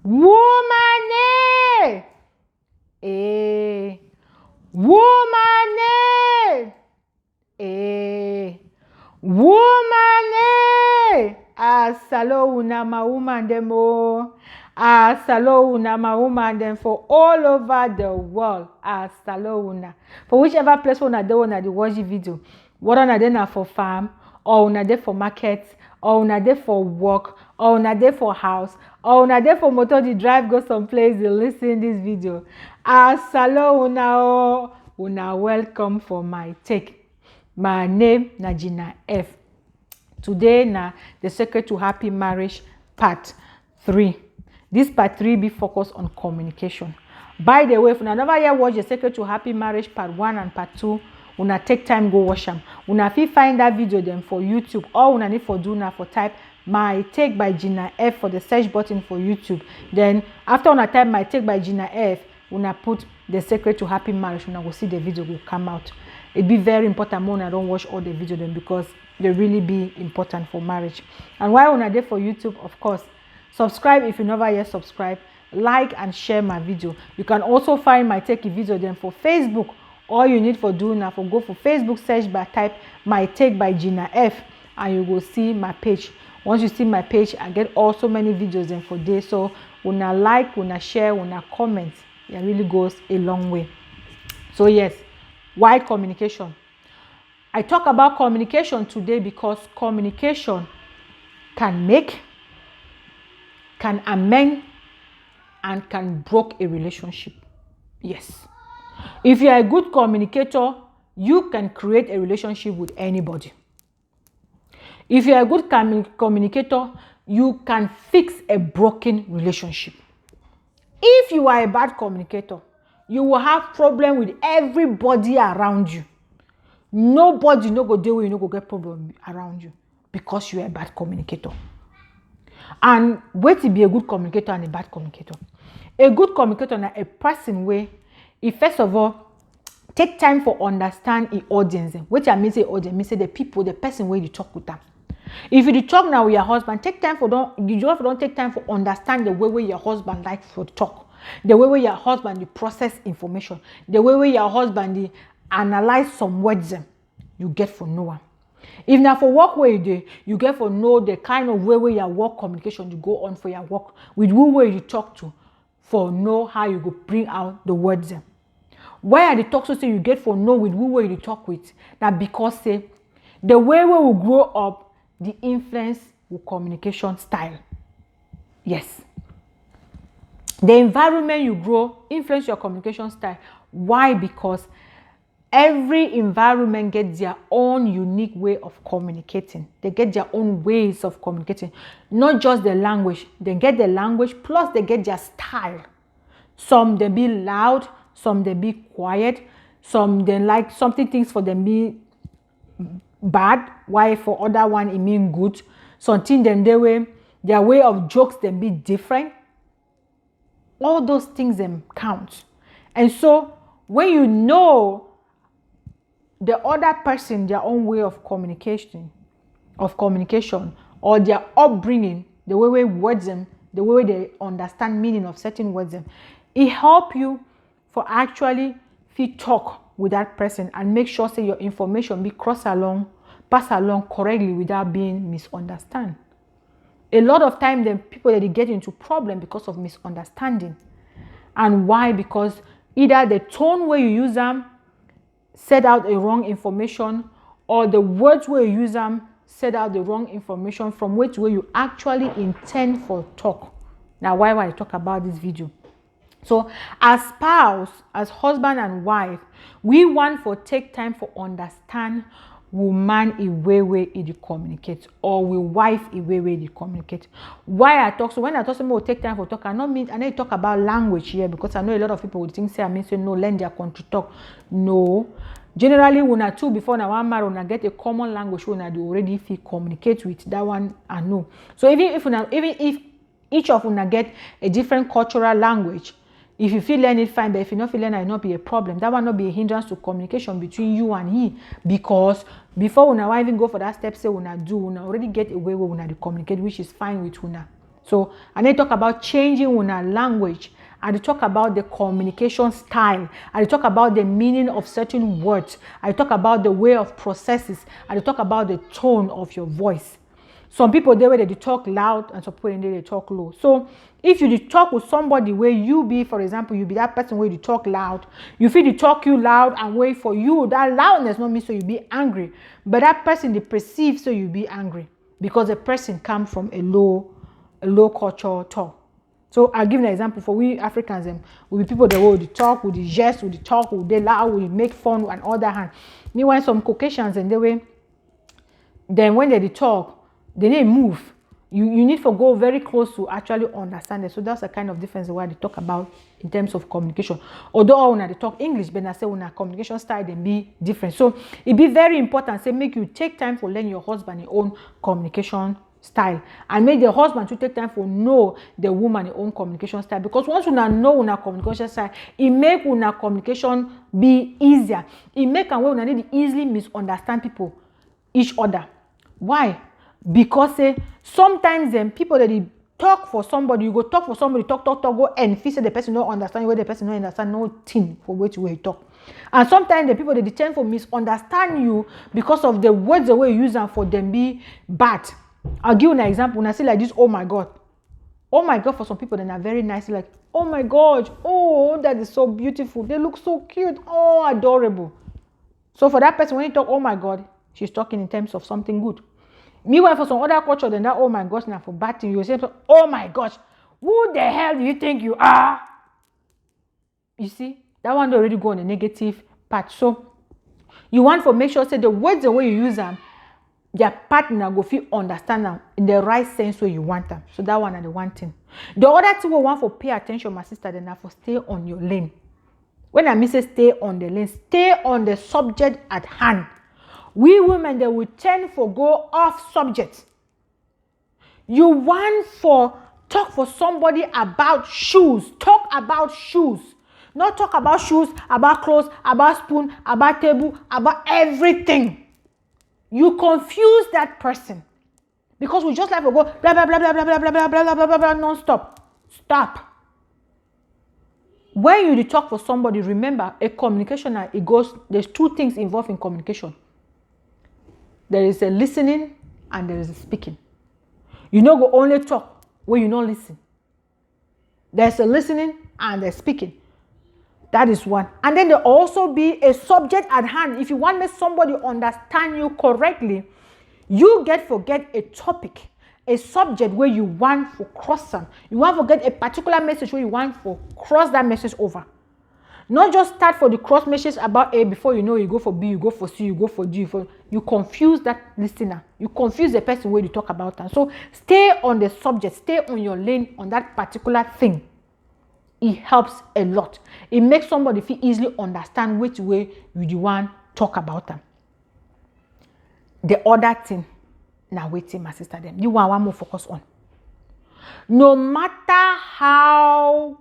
Woman, woman, woman, asalo una ma woman dem o. Asalo una ma woman dem for all over the world. Asalo una. For whichever place una dey una dey watch the video. Whether una dey na for farm, or una dey for market, or una dey for work, or una dey for house, or una dey for motor dey drive go some place dey listen this video. Asalo una o. Una welcome for my take. My name na Gina F. Today na the secret to happy marriage part 3. This part 3 be focused on communication. By the way, if una never yet watch the secret to happy marriage part 1 and part 2, una take time go watch them. Una fit find that video them for YouTube. All una need for do na for type MyTake by Gina F for the search button for YouTube. Then after una type MyTake by Gina F, una put the secret to happy marriage. Una go see the video will come out. It be very important when I don't watch all the video them because they really be important for marriage. And while una there for YouTube, of course, subscribe if you never yet subscribe, like and share my video. You can also find my take video then for Facebook. All you need for doing now for go for Facebook, search by type my take by Gina F, and you will see my page. Once you see my page, I get also many videos then for day. So una like, una share, una comment, it really goes a long way. So yes, why communication? I talk about communication today because communication can make, can amend, and can break a relationship. Yes. If you are a good communicator, you can create a relationship with anybody. If you are a good communicator, you can fix a broken relationship. If you are a bad communicator, you will have problem with everybody around you. Nobody no go deal with you, no go get problem around you because you are a bad communicator. And wait to be a good communicator and a bad communicator. A good communicator is a person where, if first of all, take time for understand the audience. What I mean say audience, mean say the people, the person where you talk with them. If you talk now with your husband, take time for don't take time for understand the way where your husband likes to talk, the way where your husband process information, the way where your husband analyze some words you get for know. If now for work where you do, you get for know the kind of way where your work communication you go on for your work with who where you talk to, for know how you go bring out the words. Why are the talk so say you get for know with who where you talk with? Now because say the way we will grow up, the influence with communication style. Yes. The environment you grow influence your communication style. Why? Because every environment gets their own unique way of communicating. They get their own ways of communicating. Not just the language. They get the language plus they get their style. Some they be loud, some they be quiet, some they like something things for them be bad, why for other one it mean good. Something then their way of jokes then be different. All those things them count. And so when you know the other person, their own way of communication, or their upbringing, the way words them, the way they understand meaning of certain words them, it help you for actually fit talk with that person and make sure say your information be pass along correctly without being misunderstood. A lot of time then people that they get into problem because of misunderstanding. And why? Because either the tone where you use them set out a wrong information, or the words where you use them set out the wrong information from which way you actually intend for talk. Now why I talk about this video? So as spouse, as husband and wife, we want for take time for understand woman a way they communicate, or we wife a way they communicate. Why I talk? So when I talk, someone will take time for talk. I know talk about language here because I know a lot of people would think say I mean say no, learn their country talk. No, generally when I two before now one marry, when I get a common language when I do already feel communicate with that one. I know. So even if each of una get a different cultural language, if you feel learn it fine, but if you not feel learn it, not be a problem. That will not be a hindrance to communication between you and he, because before una even go for that step, say una do, una already get a way where una communicate, which is fine with una. So, and they talk about changing una language, and they talk about the communication style, and they talk about the meaning of certain words, and they talk about the way of processes, and they talk about the tone of your voice. Some people they way they talk loud, and some people they talk low. So if you talk with somebody where you be, for example, you be that person where you talk loud, you feel they talk you loud and wait for you, that loudness not mean so you be angry, but that person they perceive so you be angry because the person come from a low culture tone. So I'll give an example for we Africans, we be people that will talk, with the jest, with the talk, with the loud, with make fun, and all that hand. Meanwhile, some Caucasians and they way, then when they talk, they need move. You need to go very close to actually understand it. So that's the kind of difference why they talk about in terms of communication. Although when they talk English, but I say when communication style then be different. So it be very important. Say make you take time for learn your husband your own communication style, and make the husband to take time for know the woman your own communication style, because once you know una communication style, it make una communication be easier. It make a way una need easily misunderstand people each other. Why? Because sometimes people that they talk for somebody, you go talk for somebody, talk, go and feel say the person don't understand where the person don't understand no thing for which way you talk. And sometimes the people that they tend to misunderstand you because of the words the way you use them for them be bad. I'll give you an example. When I say like this, oh my God for some people that are very nice, like oh my God, oh that is so beautiful, they look so cute, oh adorable. So for that person, when you talk oh my God, she's talking in terms of something good. Meanwhile, for some other culture, then that oh my gosh, now for bad thing, you say, oh my gosh, who the hell do you think you are? You see, that one already go on the negative part. So you want to make sure say the words the way you use them, their partner go feel understand them in the right sense where you want them. So that one are the one thing. The other thing we want for pay attention, my sister, then have to stay on your lane. When I mean say stay on the lane, stay on the subject at hand. We women, they will tend to go off subject. You want for talk for somebody about shoes. Talk about shoes. Not talk about shoes, about clothes, about spoon, about table, about everything. You confuse that person. Because we just like to go blah, blah, blah, blah, blah, blah, blah, blah, blah, blah, blah, blah, non-stop. Stop. When you talk for somebody, remember, a communication, there's two things involved in communication. There is a listening and there is a speaking. You don't go only talk when you don't listen. There's a listening and a speaking. That is one. And then there also be a subject at hand. If you want to make somebody understand you correctly, you forget a topic, a subject where you want to cross them. You want to get a particular message where you want to cross that message over. Not just start for the cross message about A before you know you go for B, you go for C, you go for D. You confuse that listener. You confuse the person where you talk about them. So stay on the subject. Stay on your lane on that particular thing. It helps a lot. It makes somebody feel easily understand which way you want talk about them. The other thing, now waiting, my sister, them you want more focus on. No matter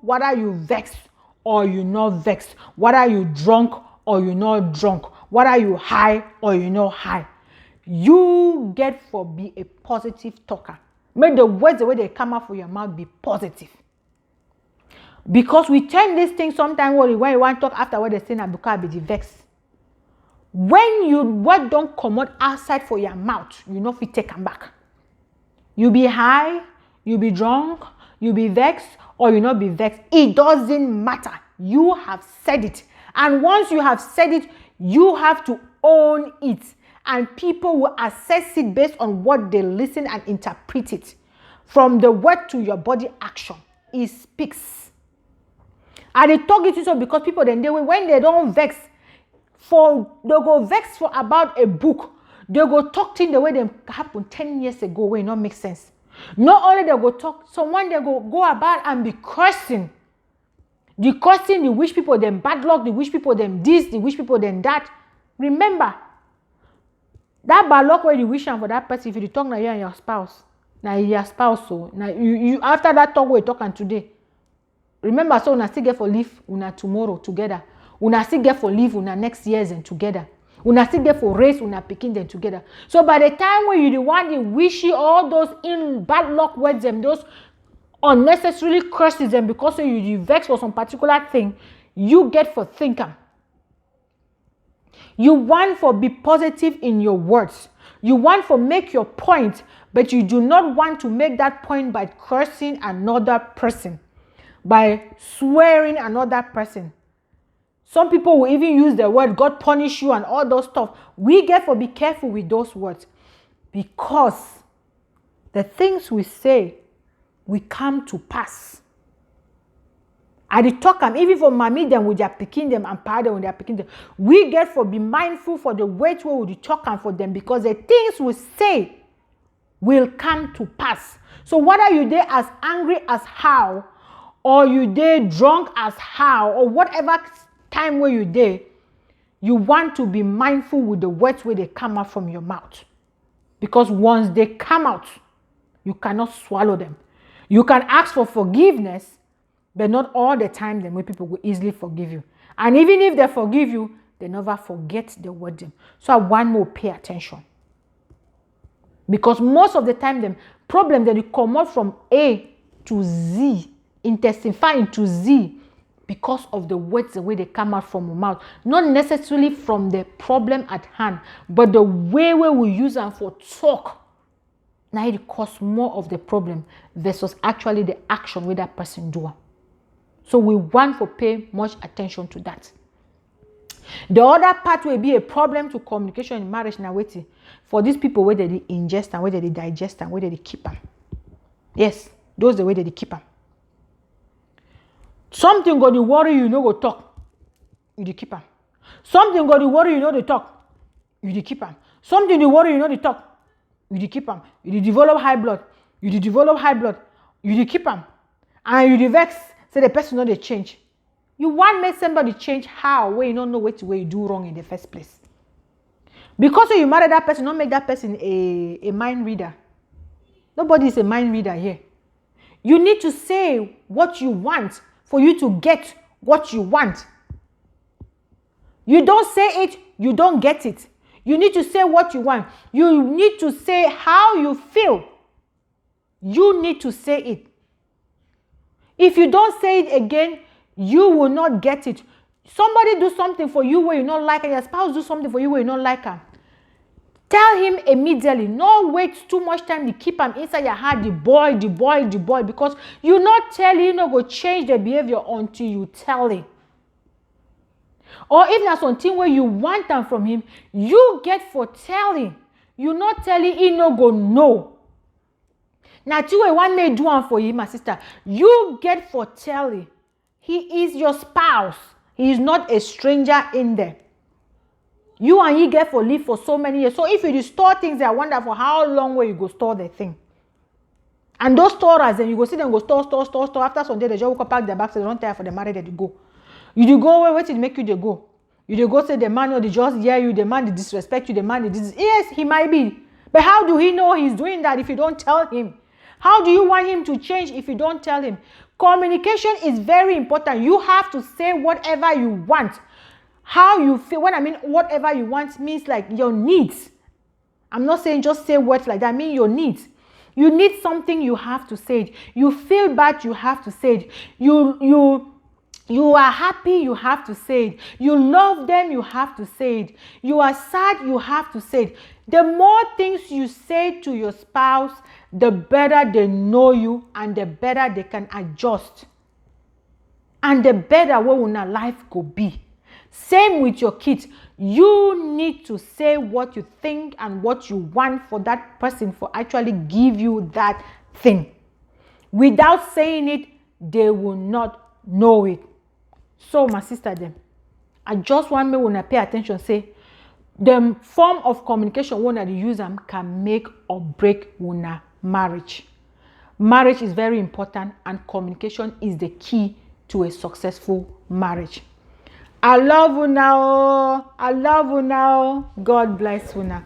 whether you vex or you not vexed, whether you drunk or you not drunk, whether you high or you not high, you get for be a positive talker. Make the words the way they come out from your mouth be positive. Because we turn these things sometimes when you want to talk after what they say and because be the vex. When what don't come out outside for your mouth, you know if you take them back. You be high, you be drunk, you be vexed, or you not be vexed. It doesn't matter. You have said it. And once you have said it, you have to own it. And people will assess it based on what they listen and interpret it. From the word to your body action, it speaks. And they talk it so because people then when they don't vex, they go vex for about a book. They go talk things the way they happened 10 years ago where it not make sense. Not only they go talk, someone they go about and be cursing. The cursing, the wish people them bad luck, the wish people them this, the wish people them that. Remember, that bad luck where you wish for that person, if you talk now you and your spouse. Now your spouse, so now you after that talk we talking today. Remember, so una still get for leave una tomorrow together. Una still get for leave una next years and together. Una still get for race una picking them together. So by the time when you the one they wish you all those in bad luck words them, those unnecessarily curses them because you vex for some particular thing, you get for thinker. You want for be positive in your words. You want for make your point, but you do not want to make that point by cursing another person, by swearing another person. Some people will even use the word God punish you and all those stuff. We get for be careful with those words, because the things we say will come to pass. I did talk them even for mommy them with their picking them and pardon when they are picking them. We get for be mindful for the weight where we talk them for them, because the things we say will come to pass. So whether you there as angry as how, or you there drunk as how, or whatever time where you there, you want to be mindful with the words where they come out from your mouth. Because once they come out, you cannot swallow them. You can ask for forgiveness, but not all the time the way people will easily forgive you. And even if they forgive you, they never forget the word them. So I want more pay attention. Because most of the time, the problem that you come out from A to Z, intensify into Z, because of the words, the way they come out from your mouth. Not necessarily from the problem at hand, but the way we use them for talk. Now it causes more of the problem versus actually the action with that person do. So we want to pay much attention to that. The other part will be a problem to communication in marriage now. Waiting for these people where they ingest and where they digest and where they keep them. Yes, those the way they keep them. Something got to worry you know go talk, you the keep them. Something got to worry you know they talk, you the keep them. Something to worry you know they talk, you the keep them. You develop high blood, you the keep them, and you the vex. Say the person know they change. You want make somebody change how where you don't know what way you do wrong in the first place. Because when you marry that person, don't make that person a mind reader. Nobody is a mind reader here. You need to say what you want for you to get what you want. You don't say it, you don't get it. You need to say what you want. You need to say how you feel. You need to say it. If you don't say it again, you will not get it. Somebody do something for you where you don't like, and your spouse do something for you where you don't like her. Tell him immediately. No wait too much time to keep him inside your heart. The boy, because you not tell him, no go change the behavior until you tell him. Or if there's something where you want them from him, you get for telling. You not telling he no go no. Now, two one may do one for you, my sister. You get for telling. He is your spouse. He is not a stranger in there. You and he get for live for so many years. So if you store things, I wonder for how long will you go store the thing. And those storers, then you go see them go store. After some day, they just go pack their bags. They don't tire for the marriage that they go. You do go where to make you they go. You do go say the man or they just hear you, the man they disrespect you, the man they yes, he might be. But how do he know he's doing that if you don't tell him? How do you want him to change if you don't tell him? Communication is very important. You have to say whatever you want. How you feel. When I mean whatever you want means like your needs. I'm not saying just say words like that. I mean your needs. You need something, you have to say it. You feel bad, you have to say it. You are happy, you have to say it. You love them, you have to say it. You are sad, you have to say it. The more things you say to your spouse, the better they know you and the better they can adjust. And the better what life could be. Same with your kids. You need to say what you think and what you want for that person for actually give you that thing. Without saying it, they will not know it. So my sister them, I just want me when I pay attention, say the form of communication when I use them can make or break una marriage. Marriage is very important and communication is the key to a successful marriage. I love you now. God bless you now.